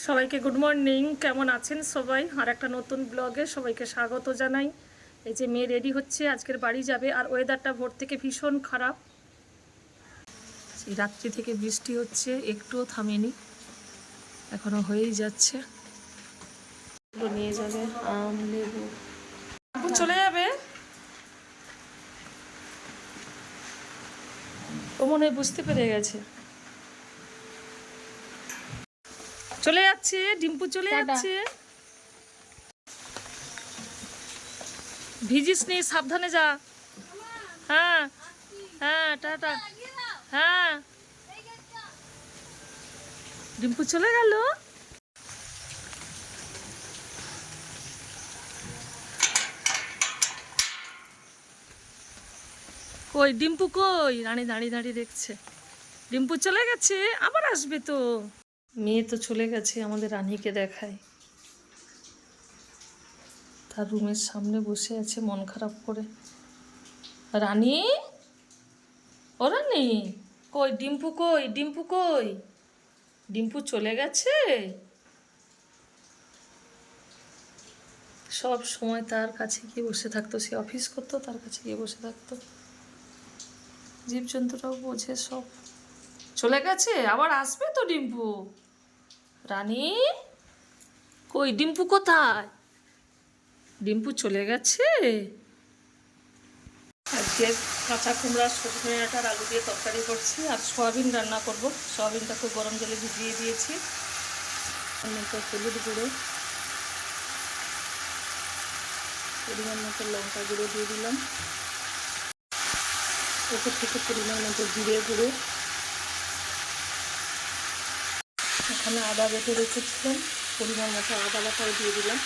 সবাইকে good morning. কেমন আছেন সবাই? আর একটা নতুন ব্লগে সবাইকে স্বাগত জানাই। এই যে মেয়ে রেডি হচ্ছে, আজকের বাড়ি যাবে। আর ওয়েদারটা ভোর থেকে ভীষণ খারাপ। সেই রাত্রি থেকে বৃষ্টি হচ্ছে, একটুও থামেনি, এখনো হয়েই যাচ্ছে। নিয়ে যাবে আম, লেবু। চলে যাবে, ও মনে হয় বুঝতে পেরে গেছে। চলে যাচ্ছে, ডিম্পু চলে যাচ্ছে। ভিজিস নি, সাবধানে যা। হ্যাঁ হ্যাঁ, টাটা। হ্যাঁ, ডিম্পু চলে গেল। কই ডিম্পু কই? রানী দাঁড়িয়ে দাঁড়িয়ে দেখছে। ডিম্পু চলে গেছে, আবার আসবে তো। মেয়ে তো চলে গেছে, আমাদের রানীকে দেখায়। তার রুমের সামনে বসে আছে মন খারাপ করে। রানী, ও রানী, কই ডিম্পু কই? ডিম্পু কই? ডিম্পু চলে গেছে। সব সময় তার কাছে গিয়ে বসে থাকতো, সে অফিস করতো, তার কাছে গিয়ে বসে থাকতো। জীবজন্তুরাও বোঝে সব। চলে গেছে, আবার আসবে তো ডিম্পু। রানী, কই ডিম্পু কোথায়? ডিম্পু চলে গেছে। আজকে কাঁচা কুমড়া, সজনে ডাঁটার আলু দিয়ে তরকারি করছি, আর সয়াবিন রান্না করব। সয়াবিনটা খুব গরম জলে ভিজিয়ে দিয়েছি। হলুদ গুঁড়ো, পরিমাণ মতো লঙ্কা গুঁড়ো দিয়ে দিলাম, ওপর থেকে পরিমাণ মতো জিরে গুঁড়ো। এখানে আদা বেটে রেখেছিলাম, পরিমাণ মতো আদা বাটাও দিয়ে দিলাম।